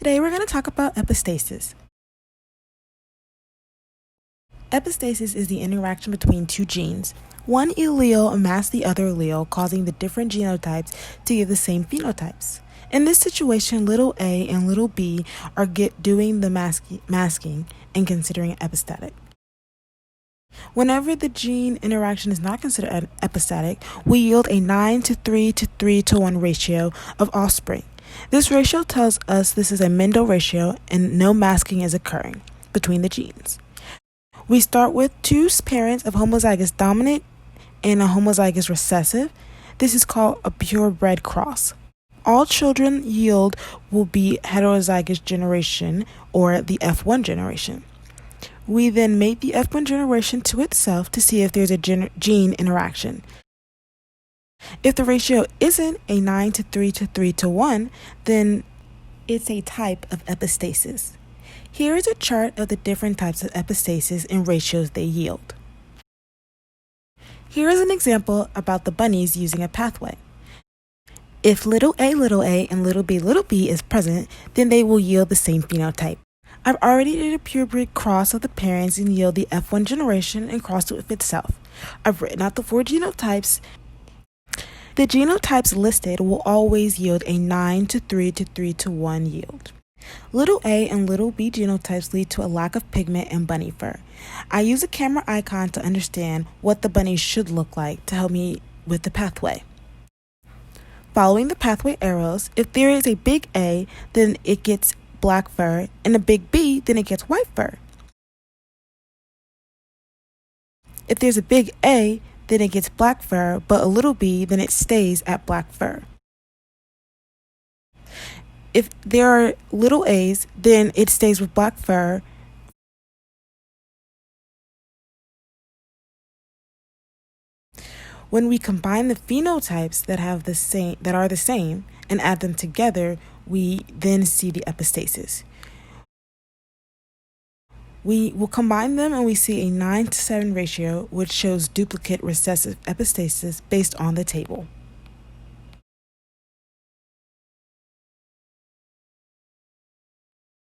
Today we're going to talk about epistasis. Epistasis is the interaction between two genes. One allele masks the other allele, causing the different genotypes to give the same phenotypes. In this situation, little a and little b are doing the masking and considering it epistatic. Whenever the gene interaction is not considered epistatic, we yield a 9:3 to 3:1 ratio of offspring. This ratio tells us this is a Mendel ratio and no masking is occurring between the genes. We start with two parents of homozygous dominant and a homozygous recessive. This is called a purebred cross. All children yield will be heterozygous generation or the F1 generation. We then mate the F1 generation to itself to see if there's a gene interaction. If the ratio isn't a 9:3 to 3:1, then it's a type of epistasis. Here is a chart of the different types of epistasis and ratios they yield. Here is an example about the bunnies using a pathway. If little a and little b is present, then they will yield the same phenotype. I've already did a purebred cross of the parents and yield the F1 generation and crossed it with itself. I've written out the four genotypes. The genotypes listed will always yield a 9:3 to 3:1 yield. Little a and little b genotypes lead to a lack of pigment and bunny fur. I use a camera icon to understand what the bunny should look like to help me with the pathway. Following the pathway arrows, if there is a big A, then it gets black fur, and a big B, then it gets white fur. If there's a big A, then it gets black fur, but a little b, then it stays at black fur. If there are little a's, then it stays with black fur. When we combine the phenotypes that are the same and add them together, we then see the epistasis. We will combine them and we see a 9:7 ratio, which shows duplicate recessive epistasis based on the table.